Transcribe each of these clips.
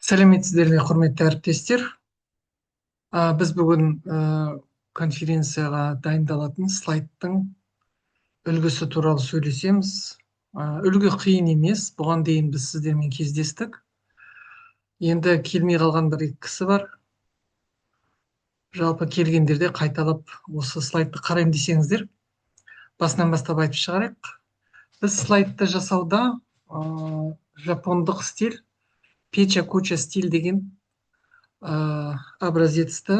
Сәлеметсіздер ме, құрметті әріптестер. Біз бүгін конференцияға дайындалатын слайдтың үлгісі туралы сөйлесеміз. Үлгі қиын емес, бұған дейін біз сіздермен кездестік. Енді келмей қалған бір кісі бар. Жалпы келгендерде қайталап осы слайдты қарайым десеңіздер, басынан бастап айтып шығарайық. Біз слайдты жасауда жапондық стиль, печа куча стиль деген образецті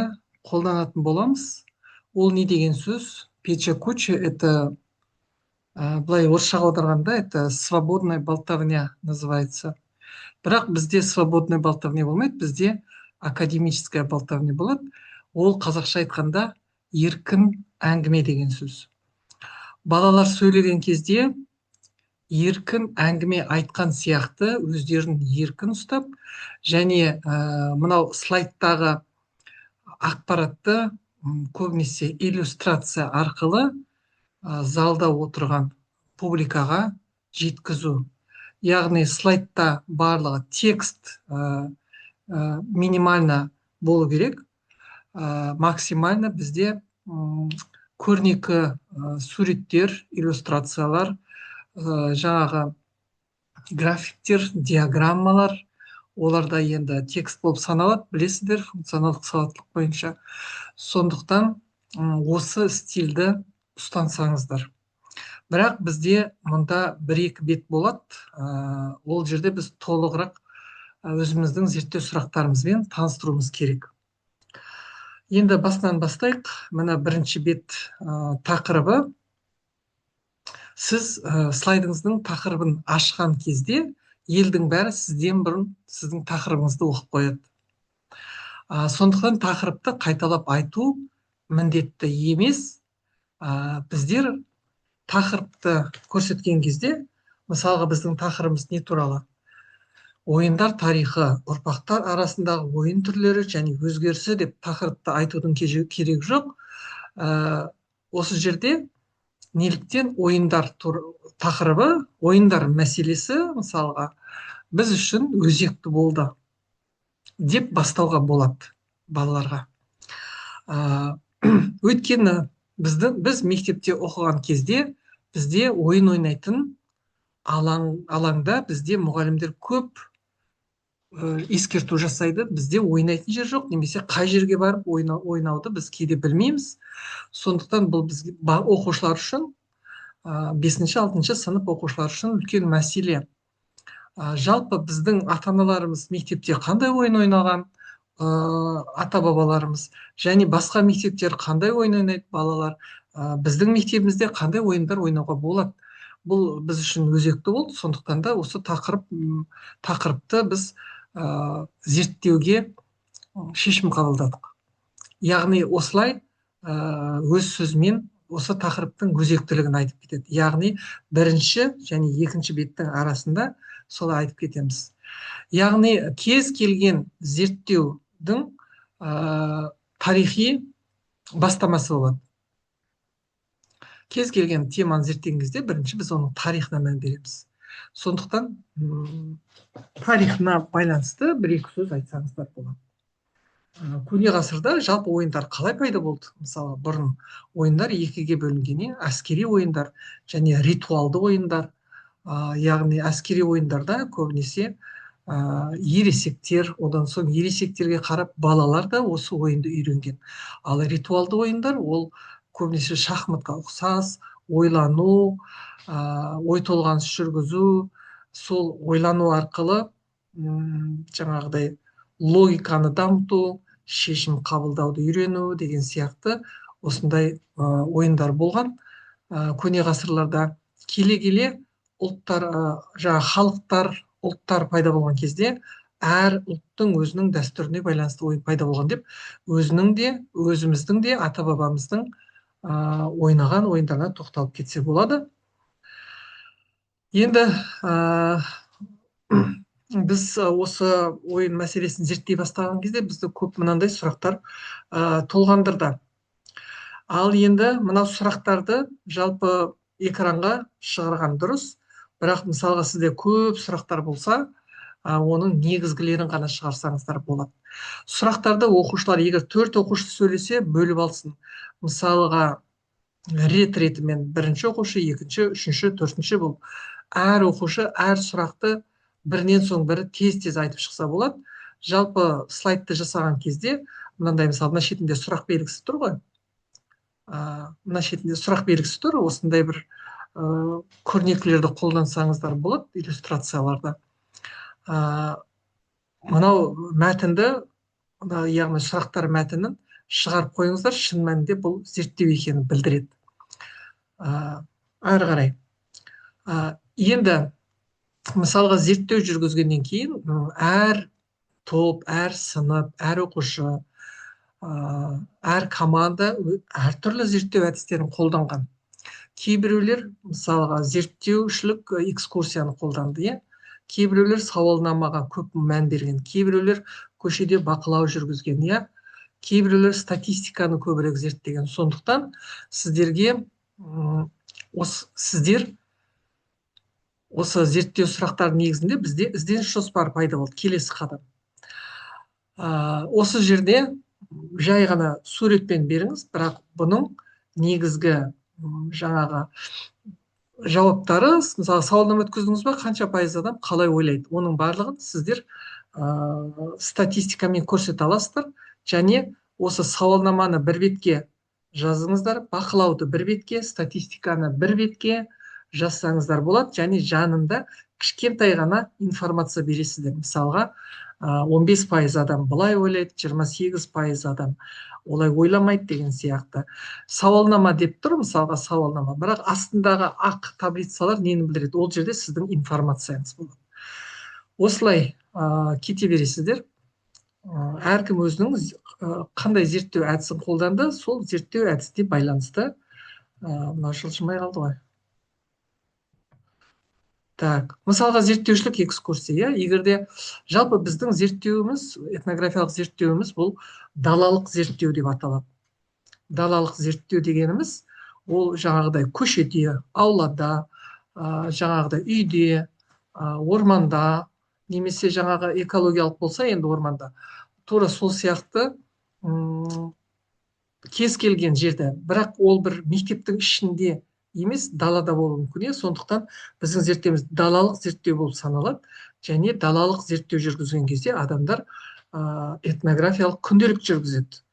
қолданатын боламыз. Ол не деген сөз? Печа куча это, былай орысшаға аударғанда, это свободная болтовня называется. Бірақ бізде свободная болтовня болмайды, бізде академическая болтовня болады. Ол қазақша айтқанда еркін әңгіме деген сөз. Балалар сөйлеген кезде еркін әңгіме айтқан сияқты өздерін еркін ұстап, және мынау слайдтағы ақпаратты көбінесе иллюстрация арқылы залда отырған публикаға жеткізу. Яғни слайдта барлығы текст минимально болу керек, максимально бізде көрнекі суреттер, иллюстрациялар, жаңағы графиктер, диаграммалар, оларда енді текст болып саналады, білесіздер, функционалдық сауаттылық бойынша. Сондықтан осы стильді ұстансаңыздар. Бірақ бізде мұнда бір-екі бет болады. Ол жерде біз толығырақ өзіміздің зерттеу сұрақтарымызбен таныстыруымыз керек. Енді басынан бастайық. Мына бірінші бет тақырыбы. Сіз слайдыңыздың тақырыбын ашқан кезде елдің бәрі сізден бұрын сіздің тақырыбыңызды оқып қояды. Сондықтан тақырыпты қайталап айту міндетті емес. Біздер тақырыпты көрсеткен кезде, мысалға біздің тақырыбымыз не туралы? Ойындар тарихы, ұрпақтар арасындағы ойын түрлері және өзгерісі деп тақырыпты айтудың керегі жоқ. Осы жерде неліктен ойындар тақырыбы, ойындар мәселесі мысалға біз үшін өзекті болды деп бастауға болады балаларға. Өйткені біз мектепте оқыған кезде бізде ойын ойнайтын алаңда бізде мұғалімдер көп ескерту жасайды. Бізде ойнайтын жер жоқ, немесе қай жерге барып ойнауды біз кейде білмейміз. Сондықтан бұл біз оқушылар үшін, 5-6 сынып оқушылар үшін үлкен мәселе. Жалпы біздің ата-аналарымыз мектепте қандай ойын ойнаған, ата-бабаларымыз, және басқа мектептер қандай ойын ойнайды балалар, біздің мектебімізде қандай ойындар ойнауға болады. Бұл біз үшін өзекті болды. Сондықтан да осы тақырыпты біз зерттеуге шешім қабылдадық. Яғни осылай өз сөзімен осы тақырыптың өзектілігін айтып кетеді. Яғни бірінші және екінші беттің арасында солай айтып кетеміз. Яғни кез келген зерттеудің тарихи бастамасы болады. Кез келген теманы зерттеген кезде бірінші біз оның тарихына мән береміз. Сондықтан тарихына байланысты бір-екі сөз айтсаңыздар болады. Көне ғасырда жалпы ойындар қалай пайда болды? Мысалы, бұрын ойындар екіге бөлінгеннен әскери ойындар және ритуалды ойындар. Яғни әскери ойындарда көбінесе ересектер, одан соң ересектерге қарап балалар да осы ойынды үйренген. Ал ритуалды ойындар ол көбінесе шахматқа ұқсас, ойлану, ой толғаныс жүргізу, сол ойлану арқылы жаңағыдай логиканы дамыту, шешім қабылдауды үйрену деген сияқты осындай ойындар болған. Көне ғасырларда келе-келе ұлттар, халықтар, ұлттар пайда болған кезде әр ұлттың өзінің дәстүріне байланысты ойын пайда болған деп, өзіміздің де ата-бабамыздың ойнаған ойындарына тоқталып кетсе болады. Енді біз осы ойын мәселесін зерттей бастаған кезде бізді көп мынандай сұрақтар толғандырды. Ал енді мынау сұрақтарды жалпы экранға шығарған дұрыс. Бірақ мысалға сізде көп сұрақтар болса, оның негізгілерін ғана шығарсаңыздар болады. Сұрақтарды оқушылар, егер 4 оқушы сөйлесе, бөліп алсын. Мысалға, ретімен бірінші оқушы, екінші, үшінші, төртінші болып. Әр оқушы әр сұрақты бірінен соң бірі тез айтып шықса болады. Жалпы слайдты жасаған кезде, мынандай мысалы, мына шетінде сұрақ белгісі тұр ғой. Мына шетінде сұрақ белгісі тұр, осындай бір көрнекілерді қолдансаңыздар болады иллюстрацияларда. Мынау мәтінді, яғни сұрақтар мәтінін шығарып қойыңыздар, шын мәнінде бұл зерттеу екенін білдіреді. Әрі қарай. Енді мысалға зерттеу жүргізгеннен кейін әр топ, әр сынып, әр оқушы, әр команда әртүрлі зерттеу әдістерін қолданған. Кейбіреулер мысалға зерттеушілік экскурсияны қолданды, кейбіреулер сауалнамаға көп мән берген, кейбіреулер көшеде бақылау жүргізген, кейбіреулер статистиканы көбірек зерттеген. Сондықтан сіздерге сіздер осы зерттеу сұрақтар негізінде бізде ізденіс жоспары пайда болды. Келесі қадам. Осы жерде жай ғана суретпен беріңіз, бірақ бұның негізгі жаңағы жауаптары, мысалы, сауалнама өткіздіңіз бе, қанша пайыз адам қалай ойлайды? Оның барлығын сіздер статистикамен көрсете аласыздар, және осы сауалнаманы бір бетке жазыңыздар, бақылауды бір бетке, статистиканы бір бетке жазсаңыздар болады, және жанында кішкентай ғана информация бересіздер. Мысалға, 15% адам бұлай ойлайды, 28% адам олай ойламайды деген сияқты. Сауалнама деп тұр, мысалға сауалнама, бірақ астындағы ақ таблицалар нені білдіреді? Ол жерде сіздің информацияңыз болады. Осылай кете бересіздер. Әркім өзінің қандай зерттеу әдісін қолданды, сол зерттеу әдісіне байланысты. Мынау жылжымай қалды ғой. Так, мысалға зерттеушілік экскурсия, егерде жалпы біздің зерттеуіміз, этнографиялық зерттеуіміз бұл далалық зерттеу деп аталады. Далалық зерттеу дегеніміз, ол жаңағыдай көшеде, аулада, жаңағыдай үйде, орманда, немесе жаңағы экологиялық болса, енді орманда. Тура сол сияқты кез келген жерде, бірақ ол бір мектептің ішінде емес, далада болуы мүмкін. Сондықтан біздің зерттеуіміз далалық зерттеу болып саналады, және далалық зерттеу жүргізген кезде адамдар этнографиялық күнделік жүргізеді.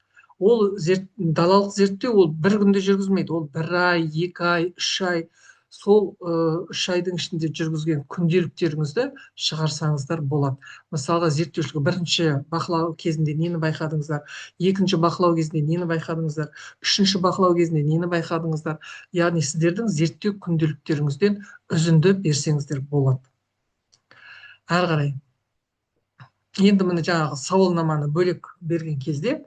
Ол далалық зерттеу ол бір күнде жүргізмейді, ол 1 ай, 2 ай, 3 ай, сол 3 айдың ішінде жүргізген күнделіктеріңізді шығарсаңыздар болады. Мысалға, зерттеушілік бірінші бақылау кезінде нені байқадыңыздар, екінші бақылау кезінде нені байқадыңыздар, үшінші бақылау кезінде нені байқадыңыздар. Яғни сіздердің зерттеу күнделіктеріңізден үзінді берсеңіздер болады. Әрі қарай. Енді міне жаңағы сауалнаманы бөлек берген кезде,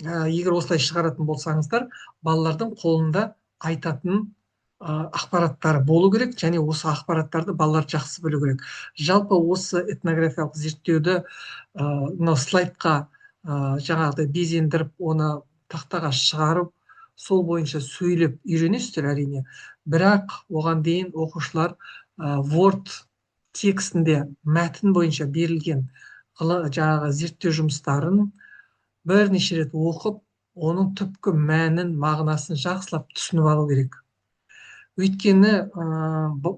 егер осылай шығаратын болсаңыздар, балалардың қолында айтатын ақпараттары болу керек, және осы ақпараттарды балалар жақсы білу керек. Жалпы осы этнографиялық зерттеуді мынау слайдқа жаңағыдай безендіріп, оны тақтаға шығарып, сол бойынша сөйлеп үйренесіздер әрине. Бірақ оған дейін оқушылар Word текстінде мәтін бойынша берілген жаңағы зерттеу жұмыстарын бірнеше рет оқып, оның түпкі мәнін, мағынасын жақсылап түсініп алу керек. Өйткені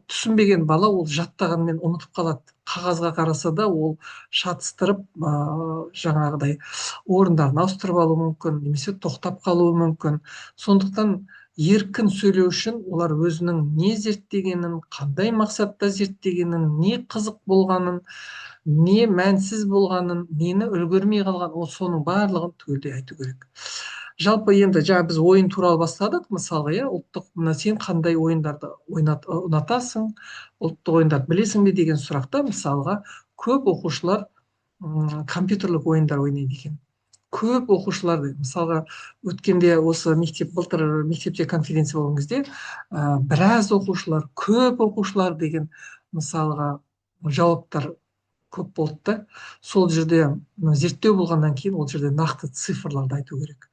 түсінбеген бала ол жаттағанмен ұмытып қалады. Қағазға қараса да ол шатыстырып, жаңағыдай орындарын ауыстырып алуы мүмкін, немесе тоқтап қалуы мүмкін. Сондықтан еркін сөйлеу үшін олар өзінің не зерттегенін, қандай мақсатта зерттегенін, не қызық болғанын, не мәнсіз болғанын, нені үлгермей қалған, ол соның барлығын түгелдей айту керек. Жалпы енді жаңа біз ойын туралы бастадық, мысалға, ұлттық, сен қандай ойындарды ұнатасың, ұлттық ойындарды білесің бе деген сұрақта, мысалға, көп оқушылар компьютерлік ойындар ойнайды екен. Көп оқушылар, мысалға, өткенде осы былтыр мектепте конференция болған кезде, біраз оқушылар, көп оқушылар деген мысалға жауаптар көп болды. Сол жерде зерттеу болғаннан кейін ол жерде нақты цифрларды айту керек.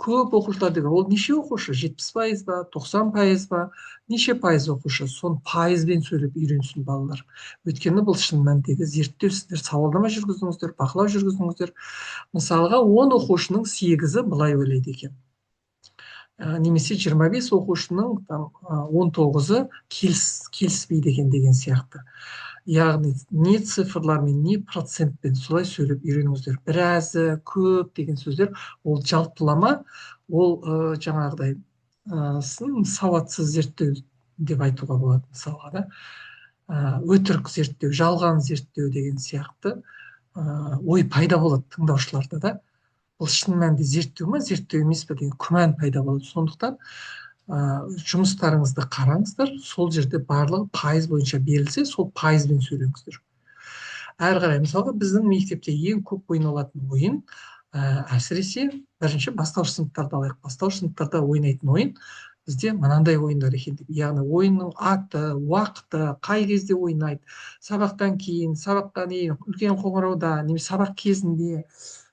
көп оқушылар деген ол неше оқушы, 70% ба, 90% ба, неше пайыз оқушы, соны пайызбен сөйлеп үйренсін балалар. Өйткені бұл шын мәніндегі зерттеу, сіздер сауалнама жүргіздіңіздер, бақылау жүргіздіңіздер. Мысалға 10 оқушының 8-і былай ойлайды екен. Немесе 25 оқушының 19-ы келіспейді екен деген сияқты. Яғни не цифрлармен, не процентпен солай сөйлеп үйреніңіздер. Біразы, көп деген сөздер, ол жалпылама, ол жаңағыдай сауатсыз зерттеу деп айтуға болады мысалға да. Өтірік зерттеу, жалған зерттеу деген сияқты ой пайда болады тыңдаушыларда да. Бұл шын мәнінде зерттеу ма, зерттеу емес пе деген күмән пайда болады. Сондықтан жұмыстарыңызды қараңыздар, сол жерде барлығы пайыз бойынша берілсе, сол пайызбен сөйлеңіздер. Әрі қарай, мысалға, біздің мектепте ең көп ойналатын ойын, әсіресе бірінші бастауыш сыныптарда алайық. Бастауыш сыныптарда ойнайтын ойын бізде мынандай ойындар екен деп. Яғни ойынның аты, уақыты, қай кезде ойнайды, сабақтан кейін, сабаққа дейін, үлкен қоңырауда, немесе сабақ кезінде,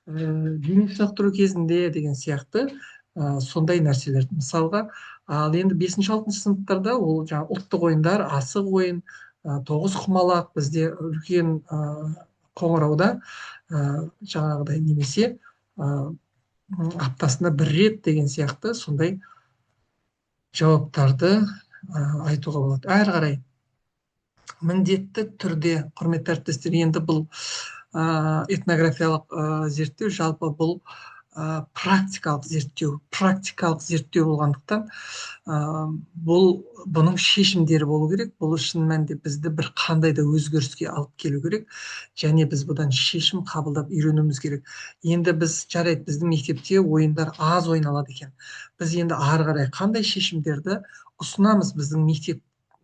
дене шынықтыру кезінде деген сияқты сондай нәрселер. Мысалға, ал енді 5-6 сыныптарда ол жаңағы ұлттық ойындар, асық ойын, 9 құмалақ бізде үлкен қоңырауда жаңағыдай немесе аптасында 1 рет деген сияқты сондай жауаптарды айтуға болады. Әрі қарай міндетті түрде, құрметті әріптестер, енді бұл этнографиялық зерттеу, жалпы бұл практикалық зерттеу болғандықтан бұның шешімдері болу керек. Бұл шын мәнінде бізді бір қандай да өзгеріске алып келу керек, және біз бұдан шешім қабылдап үйренуіміз керек. Енді біз жарайды, біздің мектепте ойындар аз ойналады екен. Біз енді ары қарай қандай шешімдерді ұсынамыз біздің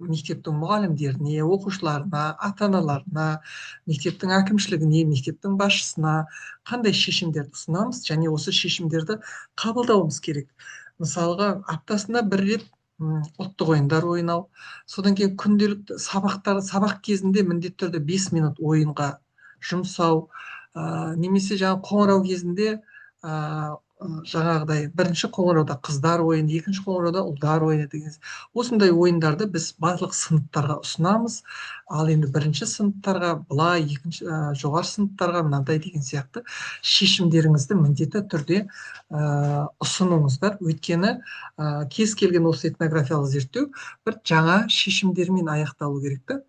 мектептің мұғалімдеріне, оқушыларына, ата-аналарына, мектептің әкімшілігіне, мектептің басшысына қандай шешімдерді ұсынамыз, және осы шешімдерді қабылдауымыз керек. Мысалға, аптасында 1 рет ұлттық ойындар ойнау, содан кейін күнделікті сабақ кезінде міндетті түрде 5 минут ойынға жұмсау, немесе жаңағы қоңырау кезінде жаңағыдай бірінші қоңырауда қыздар ойыны, екінші қоңырауда ұлдар ойыны деген осындай ойындарды біз барлық сыныптарға ұсынамыз. Ал енді бірінші сыныптарға былай, жоғары сыныптарға мынандай деген сияқты шешімдеріңізді міндетті түрде ұсыныңыздар. Өйткені кез келген осы этнографиялық зерттеу бір жаңа шешімдермен аяқталу керек та.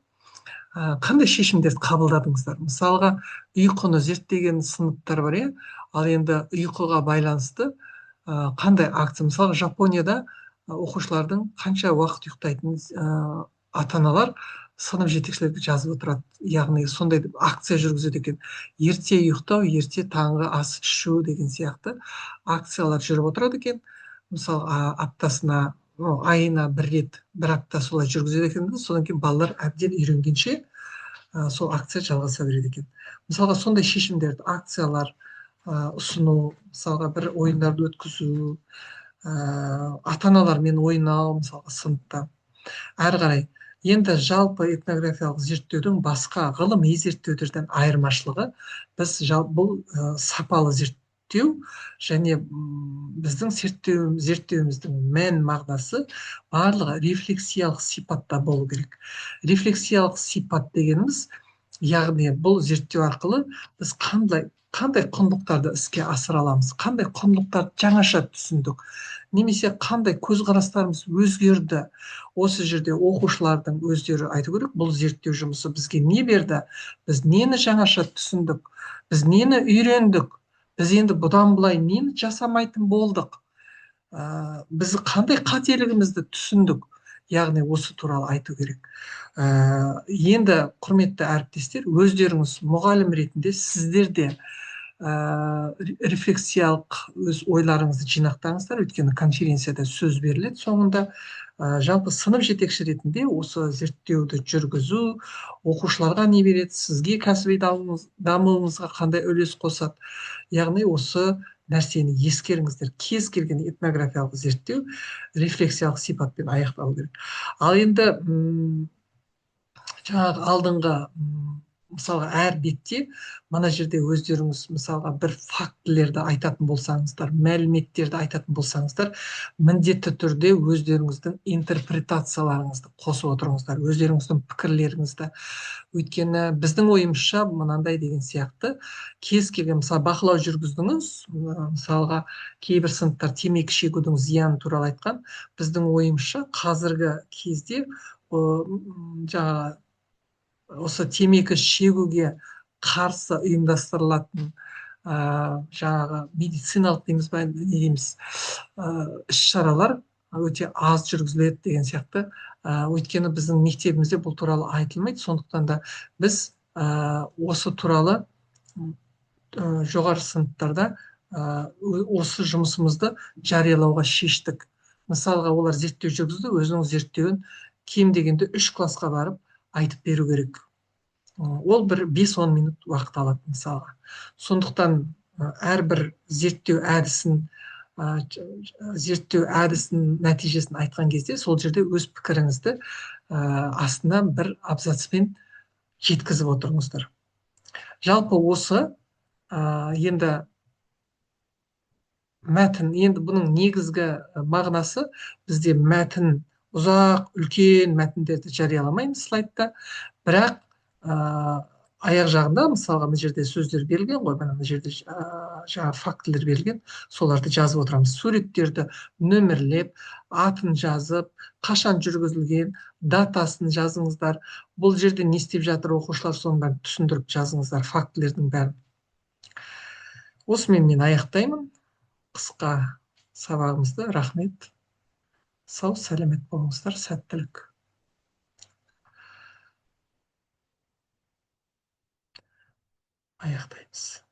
Қандай шешімдерді қабылдадыңыздар? Мысалға, ұйқыны зерттеген сыныптар бар, ал енді ұйқыға байланысты қандай акция? Мысалға, Жапонияда оқушылардың қанша уақыт ұйықтайтынын ата-аналар сынып жетекшілерге жазып отырады. Яғни сондай акция жүргізеді екен. Ерте ұйықтау, ерте таңғы ас ішу деген сияқты акциялар жүріп отырады екен. Мысалы, аптасына, айына 1 рет, 1 апта солай жүргізеді екен. Содан кейін балалар әбден үйренгенше сол акция жалғаса береді екен. Мысалға, сондай шешімдерді, акциялар ұсыну, мысалға бір ойындарды өткізу, ата-аналармен ойнау, мысалға сыныпта. Әрі қарай, енді жалпы этнографиялық зерттеудің басқа ғылыми зерттеулерден айырмашылығы, біз бұл сапалы зерттеу, және біздің зерттеуіміздің мән мағынасы барлығы рефлексиялық сипатта болу керек. Рефлексиялық сипат дегеніміз, яғни бұл зерттеу арқылы біз қандай құндылықтарды іске асыра аламыз, қандай құндылықтарды жаңаша түсіндік, немесе қандай көзқарастарымыз өзгерді. Осы жерде оқушылардың өздері айту керек, бұл зерттеу жұмысы бізге не берді, біз нені жаңаша түсіндік, біз нені үйрендік, біз енді бұдан былай нені жасамайтын болдық, біз қандай қателігімізді түсіндік, яғни осы туралы айту керек. Енді құрметті әріптестер, өздеріңіз мұғалім ретінде сіздер де рефлексиялық өз ойларыңызды жинақтаңыздар, өйткені конференцияда сөз беріледі соңында. Жалпы сынып жетекші ретінде осы зерттеуді жүргізу оқушыларға не береді, сізге кәсіби дамуыңызға қандай үлес қосады. Яғни осы нәрсені ескеріңіздер. Кез келген этнографиялық зерттеу рефлексиялық сипатпен аяқталу керек. Ал енді жаңағы алдыңғы мысалға әр бетте мына жерде өздеріңіз мысалға бір фактілерді айтатын болсаңыздар, мәліметтерді айтатын болсаңыздар, міндетті түрде өздеріңіздің интерпретацияларыңызды қосып отырыңыздар, өздеріңіздің пікірлеріңізді. Өйткені біздің ойымызша мынандай деген сияқты, кез келген мысалы бақылау жүргіздіңіз, мысалға кейбір сыныптар темекі шегудің зияны туралы айтқан. Біздің ойымызша қазіргі кезде жаңағы осы темекі шегуге қарсы ұйымдастырылатын жаңағы медициналық дейміз ба не дейміз, іс шаралар өте аз жүргізіледі деген сияқты. Өйткені біздің мектебімізде бұл туралы айтылмайды, сондықтан да біз осы туралы жоғары сыныптарда осы жұмысымызды жариялауға шештік. Мысалға олар зерттеу жүргізді, өзінің зерттеуін кем дегенде 3 классқа барып айтып беру керек. Ол бір 5-10 минут уақыт алады мысалға. Сондықтан әрбір зерттеу әдісін нәтижесін айтқан кезде сол жерде өз пікіріңізді астына бір абзацпен жеткізіп отырыңыздар. Жалпы осы енді мәтін, енді бұның негізгі мағынасы, бізде мәтін, ұзақ үлкен мәтіндерді жарияламаймыз слайдта, бірақ аяқ жағында мысалға мына жерде сөздер берілген ғой, мына жерде жаңа фактілер берілген, соларды жазып отырамыз. Суреттерді нөмірлеп, атын жазып, қашан жүргізілген, датасын жазыңыздар. Бұл жерде не істеп жатыр оқушылар, соның бәрін түсіндіріп жазыңыздар, фактілердің бәрін. Осымен мен аяқтаймын қысқа сабағымызды. Рахмет. Сау, сәлемет болыңыздар. Сәттілік. Аяқтаймыз.